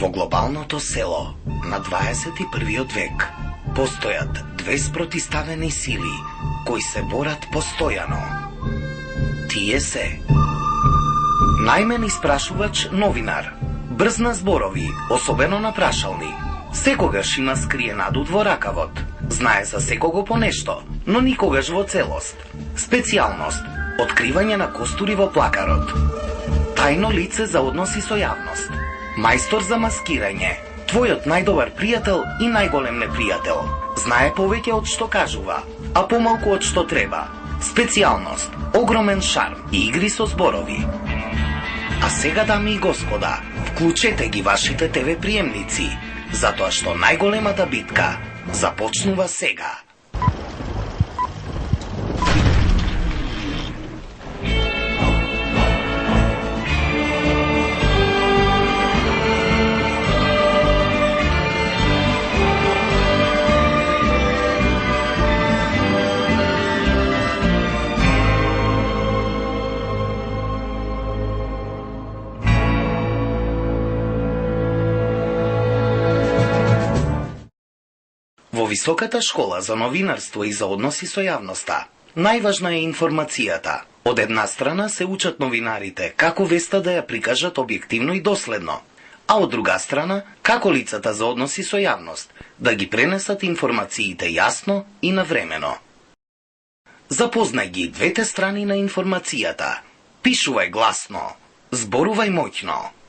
Во глобалното село на 21. век постојат две спротиставени сили кои се борат постојано. Тие се најмен испрашувач новинар, брз на зборови, особено на прашални. Секогаш има скриен адут во ракавот. Знае за секого по нешто, но никогаш во целост. Специјалност – откривање на костури во плакарот. Тајно лице за односи со јавност. Мајстор за маскирање. Твојот најдобар пријател и најголем непријател. Знае повеќе од што кажува, а помалку од што треба. Специјалност – огромен шарм и игри со зборови. А сега, дами и господа, вклучете ги вашите ТВ приемници, затоа што најголемата битка започнува сега. Во високата школа за новинарство и за односи со јавноста, најважна е информацијата. Од една страна се учат новинарите како веста да ја прикажат објективно и доследно, а од друга страна како лицата за односи со јавност да ги пренесат информациите јасно и навремено. Запознај ги двете страни на информацијата. Пишувај гласно, зборувај моќно.